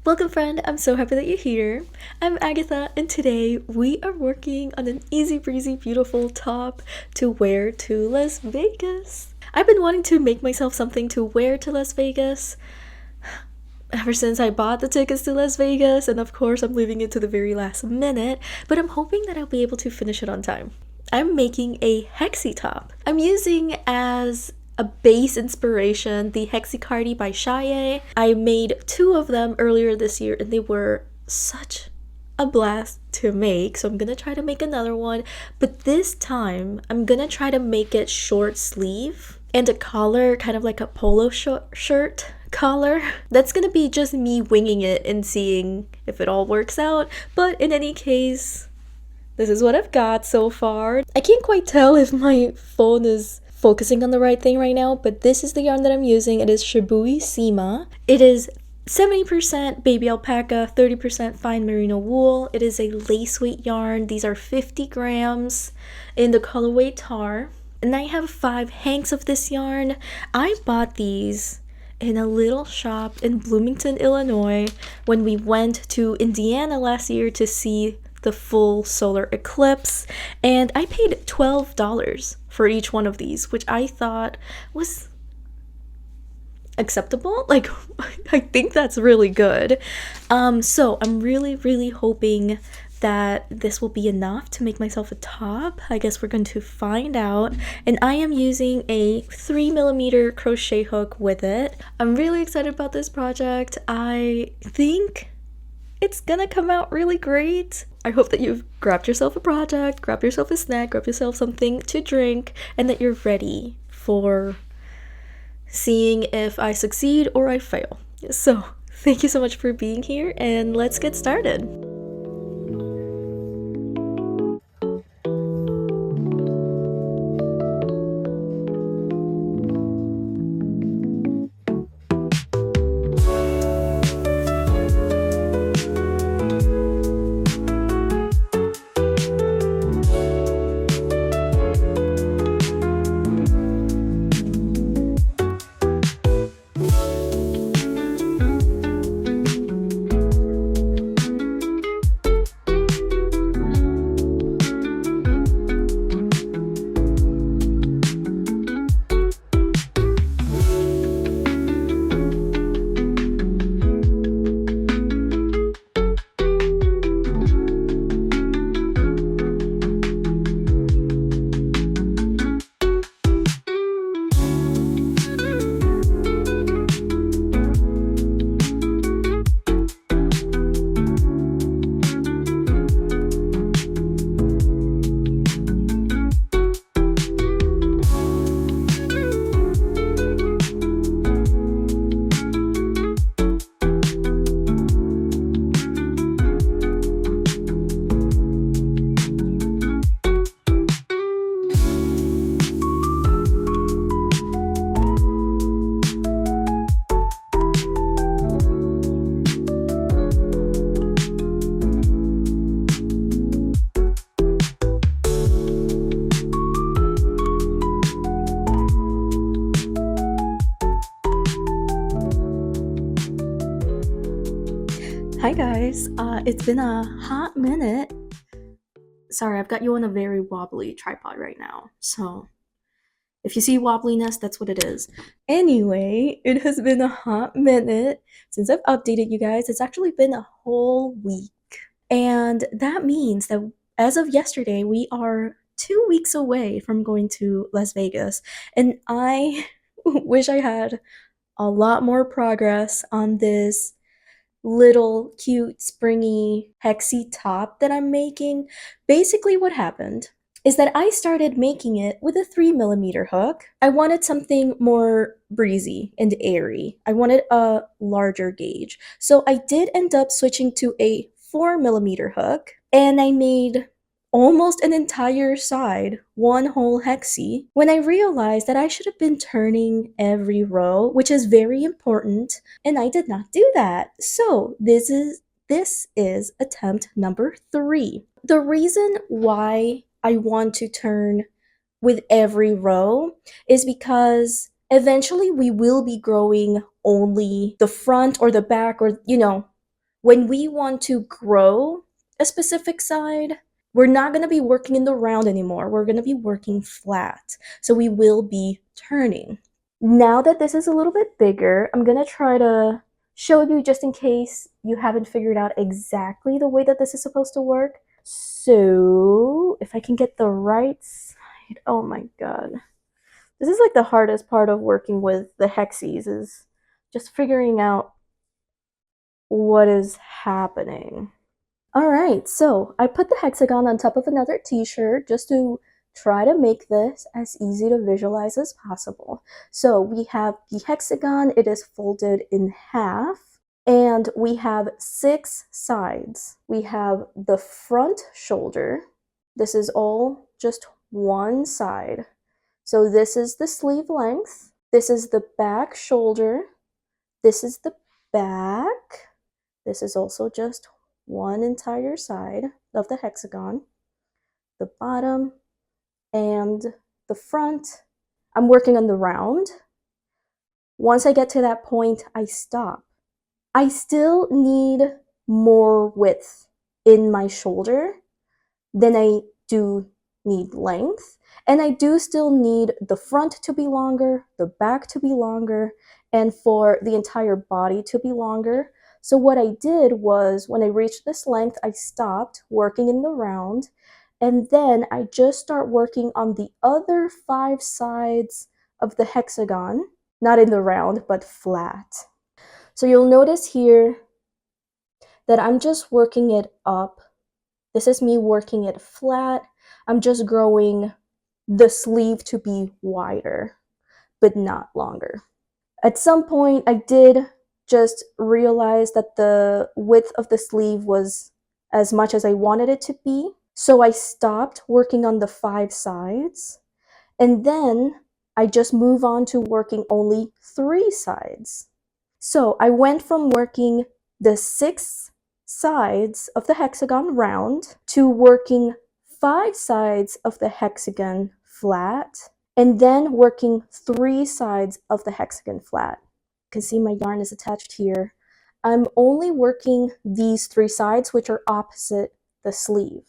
Welcome friend, I'm so happy that you're here. I'm Agatha and today we are working on an easy breezy beautiful top to wear to Las Vegas. I've been wanting to make myself something to wear to Las Vegas ever since I bought the tickets to Las Vegas, and of course I'm leaving it to the very last minute, but I'm hoping that I'll be able to finish it on time. I'm making a hexi top. I'm using as a base inspiration the hexi cardi by Shia. I made two of them earlier this year and they were such a blast to make, so I'm gonna try to make another one, but this time I'm gonna try to make it short sleeve and a collar, kind of like a polo shirt collar. That's gonna be just me winging it and seeing if it all works out, but in any case, this is what I've got so far. I can't quite tell if my phone is focusing on the right thing right now, but this is the yarn that I'm using. It is Shibui Sima. It is 70% baby alpaca, 30% fine merino wool. It is a lace weight yarn. These are 50 grams in the colorway tar. And I have 5 hanks of this yarn. I bought these in a little shop in Bloomington, Illinois when we went to Indiana last year to see the full solar eclipse, and I paid $12 for each one of these, which I thought was acceptable. Like, I think that's really good. So I'm really hoping that this will be enough to make myself a top. I guess we're going to find out. And I am using a 3mm crochet hook with it. I'm really excited about this project. I think it's gonna come out really great. I hope that you've grabbed yourself a project, grab yourself a snack, grab yourself something to drink, and that you're ready for seeing if I succeed or I fail. So, thank you so much for being here, and let's get started. Hi guys, it's been a hot minute. Sorry, I've got you on a very wobbly tripod right now, so if you see wobbliness, that's what it is. Anyway, it has been a hot minute since I've updated you guys. It's actually been a whole week, and that means that as of yesterday, we are 2 weeks away from going to Las Vegas, and I wish I had a lot more progress on this little cute springy hexi top that I'm making. Basically what happened is that I started making it with a 3mm hook. I wanted something more breezy and airy. I wanted a larger gauge. So I did end up switching to a 4mm hook, and I made almost an entire side, one whole hexi, when I realized that I should have been turning every row, which is very important, and I did not do that. So this is attempt number 3. The reason why I want to turn with every row is because eventually we will be growing only the front or the back, or When we want to grow a specific side, we're not going to be working in the round anymore. We're going to be working flat. So we will be turning. Now that this is a little bit bigger, I'm going to try to show you just in case you haven't figured out exactly the way that this is supposed to work. So if I can get the right side, oh my god. This is like the hardest part of working with the hexis, is just figuring out what is happening. Alright, so I put the hexagon on top of another t-shirt just to try to make this as easy to visualize as possible. So we have the hexagon, it is folded in half, and we have 6 sides. We have the front shoulder. This is all just one side. So this is the sleeve length. This is the back shoulder. This is the back. This is also just one entire side of the hexagon. The bottom and the front. I'm working on the round. Once I get to that point, I stop. I still need more width in my shoulder than I do need length. And I do still need the front to be longer, the back to be longer, and for the entire body to be longer. So what I did was, when I reached this length, I stopped working in the round, and then I just start working on the other 5 sides of the hexagon, not in the round, but flat. So you'll notice here that I'm just working it up. This is me working it flat. I'm just growing the sleeve to be wider, but not longer. At some point, I did just realize that the width of the sleeve was as much as I wanted it to be. So I stopped working on the 5 sides, and then I just move on to working only 3 sides. So I went from working the 6 sides of the hexagon round to working 5 sides of the hexagon flat, and then working 3 sides of the hexagon flat. You can see my yarn is attached here. I'm only working these 3 sides, which are opposite the sleeve.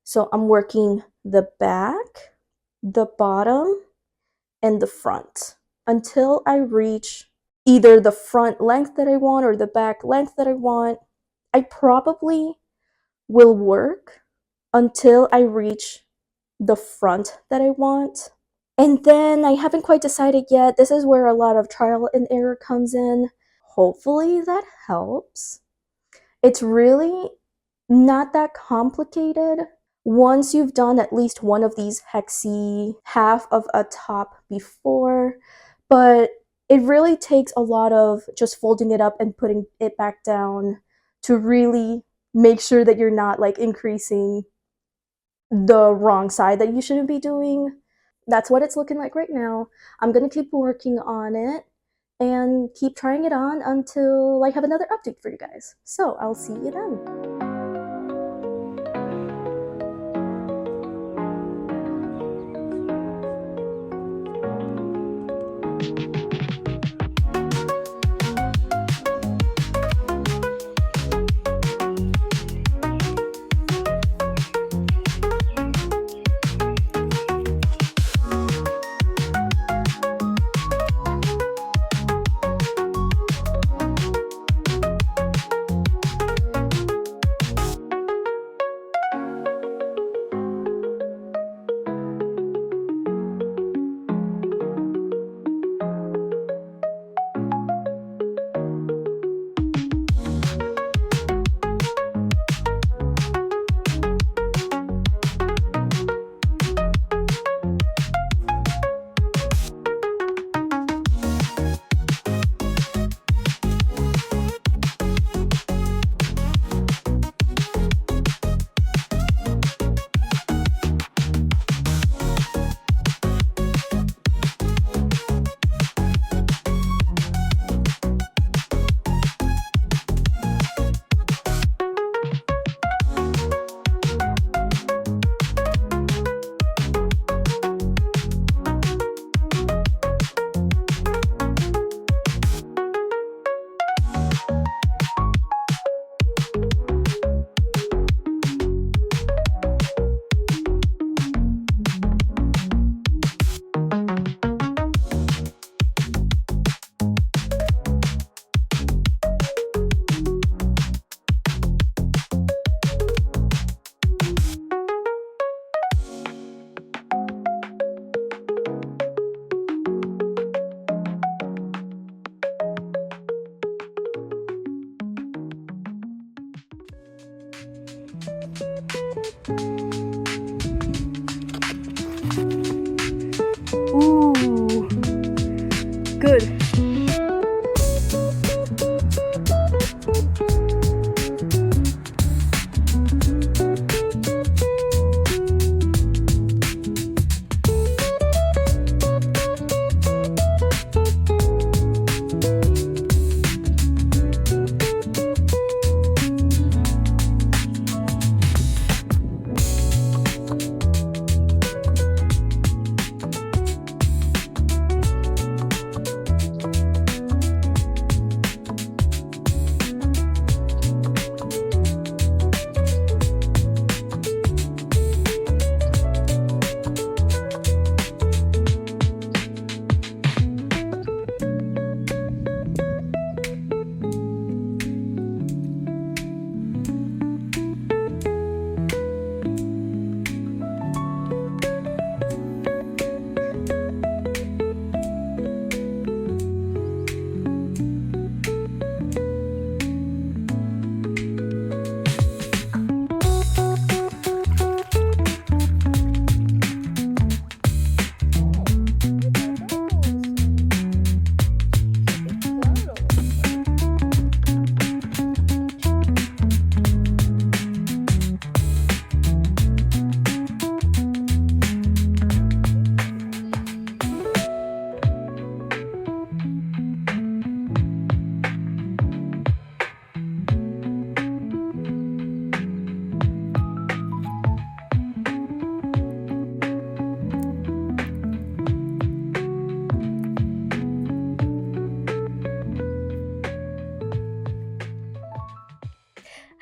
So I'm working the back, the bottom, and the front until I reach either the front length that I want or the back length that I want. I probably will work until I reach the front that I want. And then I haven't quite decided yet. This is where a lot of trial and error comes in. Hopefully that helps. It's really not that complicated. Once you've done at least one of these hexi half of a top before, but it really takes a lot of just folding it up and putting it back down to really make sure that you're not like increasing the wrong side that you shouldn't be doing. That's what it's looking like right now. I'm gonna keep working on it and keep trying it on until I have another update for you guys. So I'll see you then.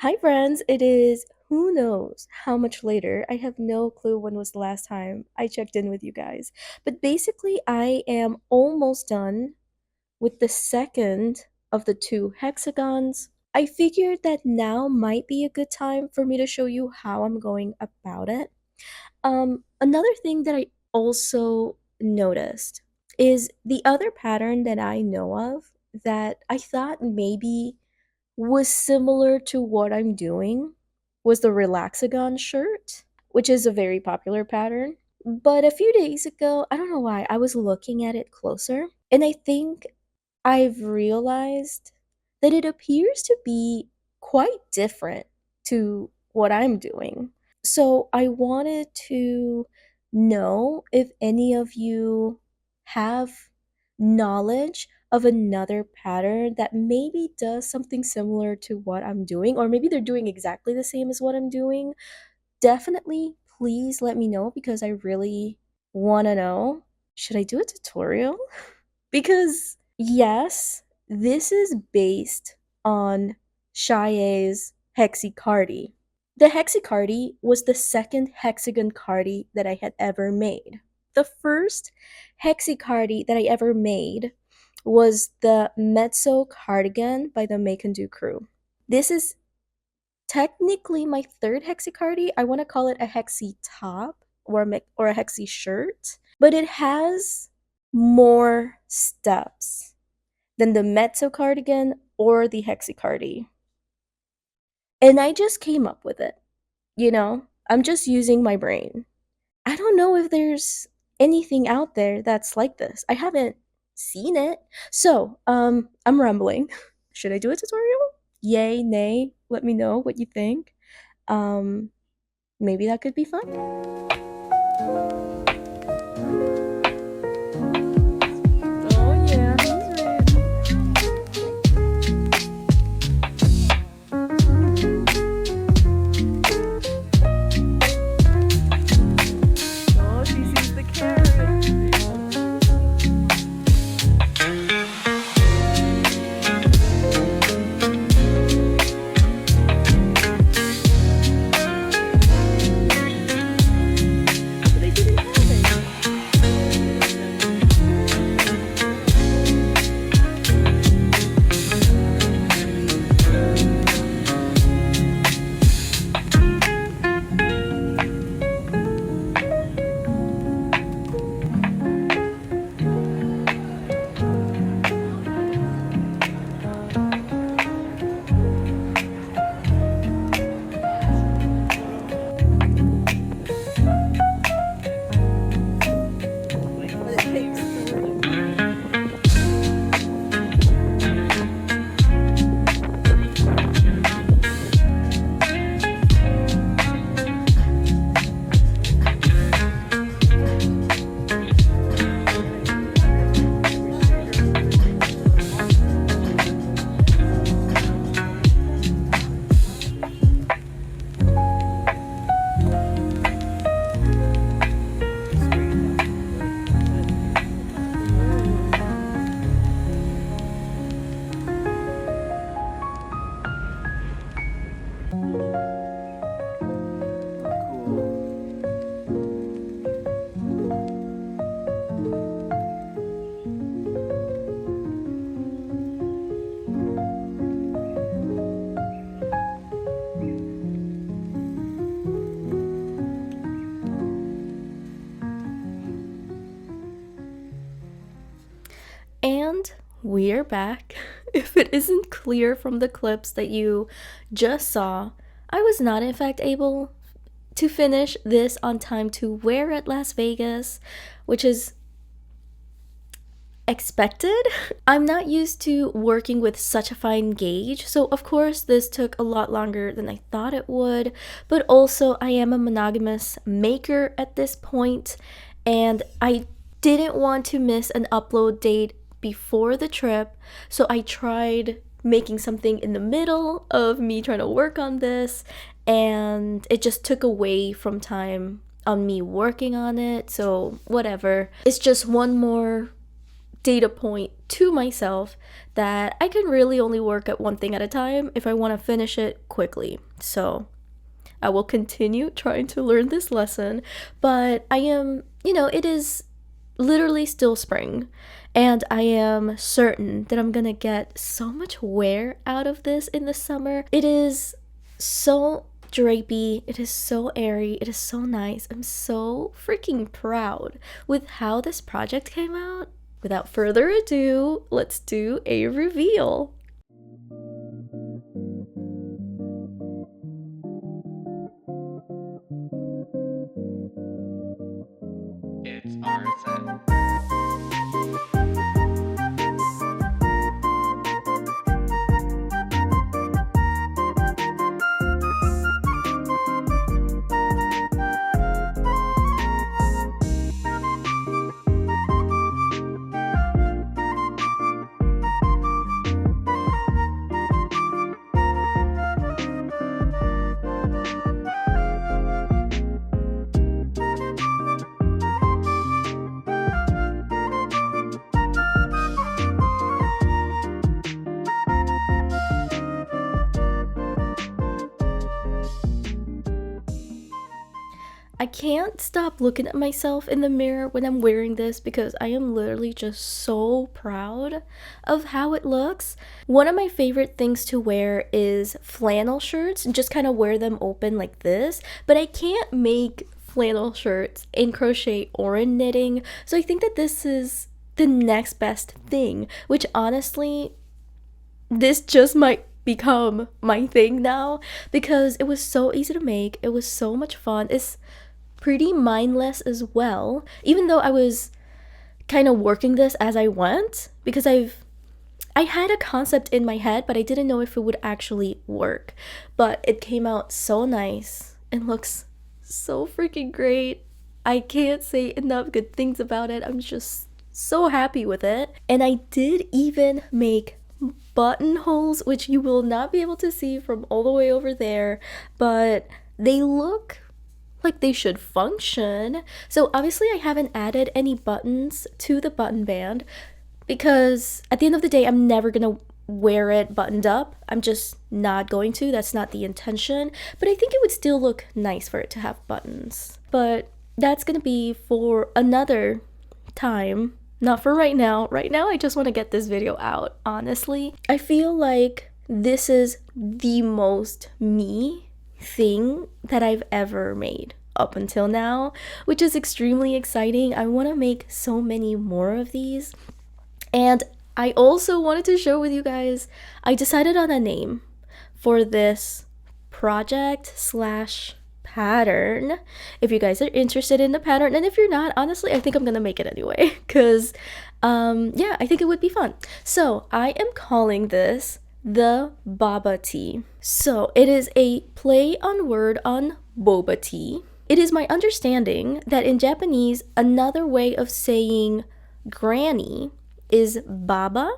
Hi, friends. It is who knows how much later. I have no clue when was the last time I checked in with you guys. But basically, I am almost done with the second of the two hexagons. I figured that now might be a good time for me to show you how I'm going about it. Another thing that I also noticed is the other pattern that I know of that I thought maybe was similar to what I'm doing was the relaxagon shirt, which is a very popular pattern. But a few days ago, I don't know why, I was looking at it closer, and I think I've realized that it appears to be quite different to what I'm doing. So I wanted to know if any of you have knowledge of another pattern that maybe does something similar to what I'm doing, or maybe they're doing exactly the same as what I'm doing. Definitely, please let me know because I really want to know. Should I do a tutorial? Because, yes, this is based on Cheye's hexi cardi. The hexi cardi was the second hexagon cardi that I had ever made. The first hexi cardi that I ever made was the mezzo cardigan by the Make and Do crew. This is technically my third hexi cardi. I want to call it a hexi top or a hexi shirt, but it has more steps than the mezzo cardigan or the hexi cardi. And I just came up with it. I'm just using my brain. I don't know if there's anything out there that's like this. I haven't seen it. So, I'm rambling. Should I do a tutorial? Yay, nay, let me know what you think. Um, Maybe that could be fun. Oh yeah, he's ready. Oh, she sees the carrot. But I didn't have it. But it takes And we're back. If it isn't clear from the clips that you just saw, I was not, in fact, able to finish this on time to wear at Las Vegas, which is expected. I'm not used to working with such a fine gauge, so of course this took a lot longer than I thought it would, but also I am a monogamous maker at this point, and I didn't want to miss an upload date before the trip, so I tried making something in the middle of me trying to work on this, and it just took away from time on me working on it, so whatever. It's just one more data point to myself that I can really only work at one thing at a time if I want to finish it quickly. So I will continue trying to learn this lesson, but I am, it is literally still spring, and I am certain that I'm gonna get so much wear out of this in the summer. It is so drapey, it is so airy, it is so nice. I'm so freaking proud with how this project came out. Without further ado, let's do a reveal. It's our set. I can't stop looking at myself in the mirror when I'm wearing this because I am literally just so proud of how it looks. One of my favorite things to wear is flannel shirts and just kind of wear them open like this, but I can't make flannel shirts in crochet or in knitting, so I think that this is the next best thing, which honestly, this just might become my thing now because it was so easy to make. It was so much fun. It's pretty mindless as well, even though I was kind of working this as I went because I had a concept in my head, but I didn't know if it would actually work. But it came out so nice and looks so freaking great. I can't say enough good things about it. I'm just so happy with it. And I did even make buttonholes, which you will not be able to see from all the way over there, but they look like they should function. So obviously I haven't added any buttons to the button band because at the end of the day, I'm never gonna wear it buttoned up. I'm just not going to. That's not the intention. But I think it would still look nice for it to have buttons. But that's gonna be for another time. Not for right now. Right now, I just want to get this video out, honestly. I feel like this is the most me thing that I've ever made up until now, which is extremely exciting. I want to make so many more of these. And I also wanted to share with you guys, I decided on a name for this project slash pattern. If you guys are interested in the pattern, and if you're not, honestly, I think I'm gonna make it anyway because yeah, I think it would be fun. So I am calling this the Baba tea. So it is a play on word on boba tea. It is my understanding that in Japanese, another way of saying granny is baba.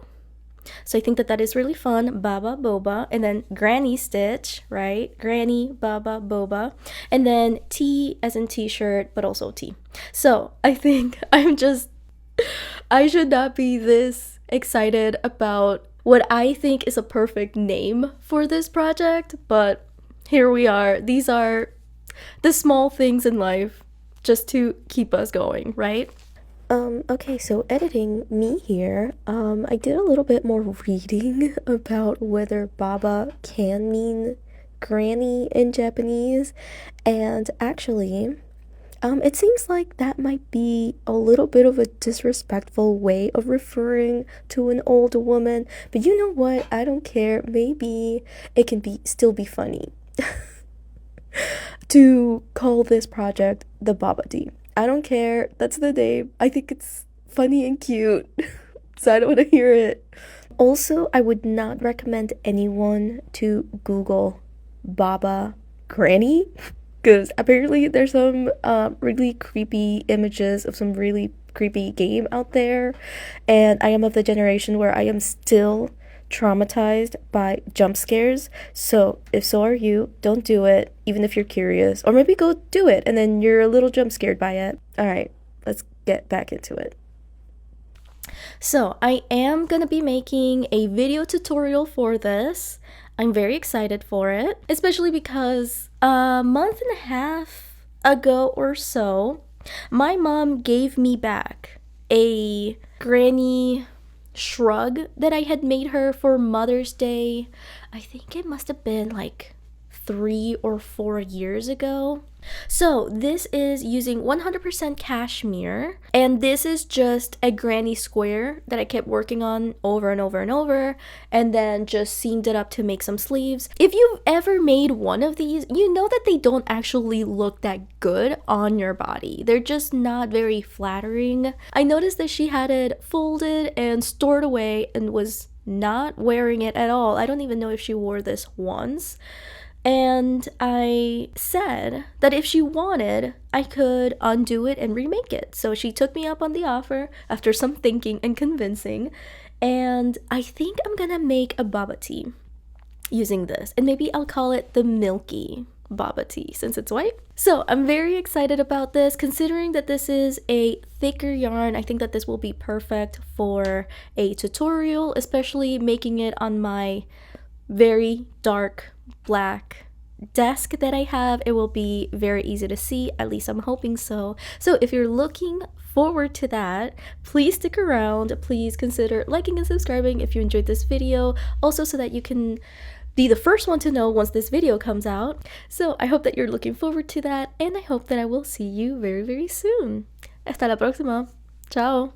So I think that that is really fun. Baba, boba, and then granny stitch, right? Granny, baba, boba, and then tea as in t-shirt, but also tea. So I think I should not be this excited about what I think is a perfect name for this project, but here we are. These are the small things in life just to keep us going, right? Okay, so editing me here, I did a little bit more reading about whether baba can mean granny in Japanese, and actually, it seems like that might be a little bit of a disrespectful way of referring to an old woman, but you know what? I don't care. Maybe it can still be funny to call this project the Baba Tea. I don't care. That's the name. I think it's funny and cute, so I don't want to hear it. Also, I would not recommend anyone to Google Baba Granny because apparently there's some really creepy images of some really creepy game out there, and I am of the generation where I am still traumatized by jump scares. So if so are you, don't do it, even if you're curious, or maybe go do it and then you're a little jump scared by it. All right, let's get back into it. So I am gonna be making a video tutorial for this. I'm very excited for it, especially because a month and a half ago or so, my mom gave me back a granny shrug that I had made her for Mother's Day. I think it must have been like 3 or 4 years ago. So this is using 100% cashmere, and this is just a granny square that I kept working on over and over and over, and then just seamed it up to make some sleeves. If you've ever made one of these, you know that they don't actually look that good on your body. They're just not very flattering. I noticed that she had it folded and stored away and was not wearing it at all. I don't even know if she wore this once. And I said that if she wanted, I could undo it and remake it. So she took me up on the offer after some thinking and convincing. And I think I'm gonna make a boba tea using this. And maybe I'll call it the milky boba tea since it's white. So I'm very excited about this. Considering that this is a thicker yarn, I think that this will be perfect for a tutorial, especially making it on my very dark black desk that I have. It will be very easy to see, at least I'm hoping so. So if you're looking forward to that, please stick around. Please consider liking and subscribing if you enjoyed this video, also so that you can be the first one to know once this video comes out. So I hope that you're looking forward to that, and I hope that I will see you very, very soon. Hasta la próxima. Ciao.